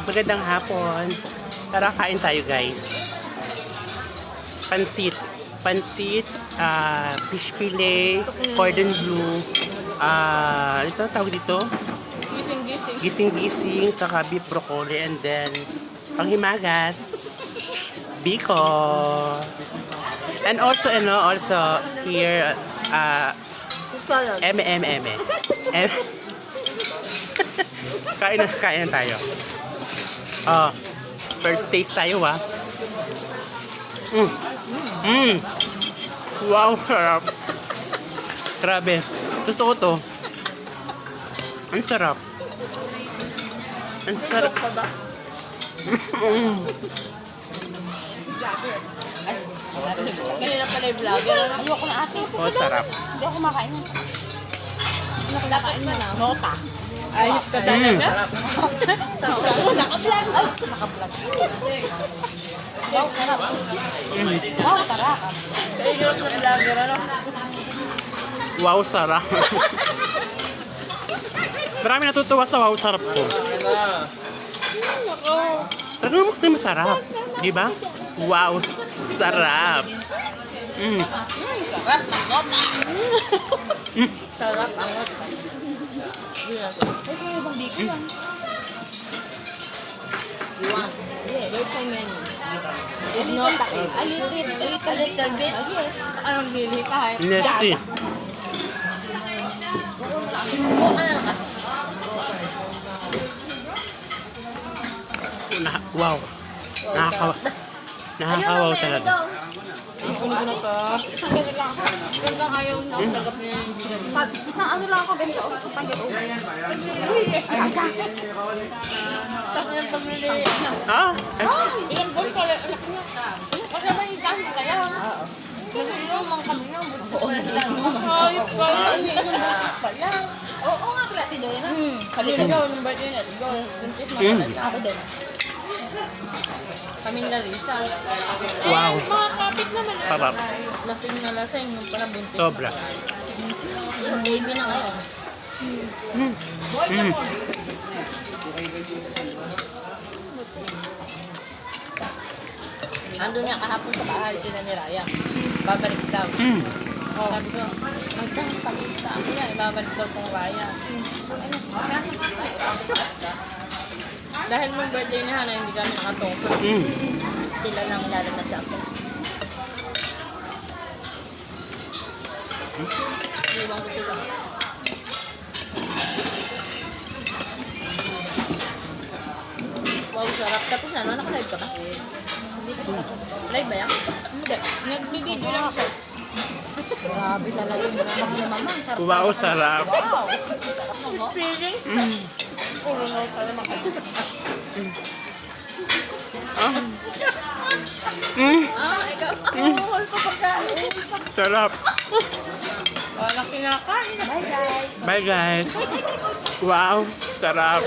Magandang hapon. Tara, kain tayo guys. Pansit. Pansit, fish fillet, cordon bleu, ito tawag dito? Gising-gising. Gising-gising, saka beef broccoli, and then panghimagas, biko. And also, here, Salad. M. Kain na tayo. First taste tayo Wow, sarap. Grabe. Gusto ko to. Ang sarap. Ang sarap. Pa ba? Kanina pala yung vlogger. Ayoko na ate. Oh, sarap. Hindi ako makain. Nakakain mo na. Nota. Ayos ka talaga. Sarap. Naka-vlog. Naka-vlog. Wow, sarap. Wow, sarap. Ayos na vlogger, ano? Wow, sarap. Marami natutuwa sa wow, sarap ko. Talaga naman kasi masarap. Di ba? Wow, sarap. Sarap ng nota. Sarap ang nota. There's so many. With nota is a little bit. Yes. Anong gili ka? Nesty. Wow. Nakakawaw talaga. Hanggang ayaw na ako tagap niya yung Isang ano lang ako, ganito. Pagkito. tapos yung paglili. Ilang buwan pala anak niya. Kasi may ikan kaya. Nag-inuman kami ng buto pa sila. Ayos ka. Ilang butis pa lang. Oo nga pala, tiyo na. Ikaw, nung birthday na. Ikaw, buntis na pala. Ako din. Kaming Larissa. Wow. Mga kapit naman. Sarap. Lasing na lasing nung pala buntis. Sobra. Yung baby na ngayon. Andun niya kahapon sa bahay sila ni Raya. Babalik daw. Sabi ko, magkakapagkita ako yan. Babalik daw kong Raya. Dahil mong birthday ni Hana, hindi kami nakatungkol. Sila lang lalagay sa ako. Iwan ko sila. Wow, sarap. Tapos ano, naka-live ka ba? Live ba yan? Hindi. Nag-video lang siya. Grabe talaga yung ramang ni mama. Ang sarap. Wow, sarap. Wow! Feeling? Puro na sa naman kasi. Ikaw. Mahal pa pagkain. Sarap. Walang kinakain. Bye guys. Bye guys. Wow, sarap.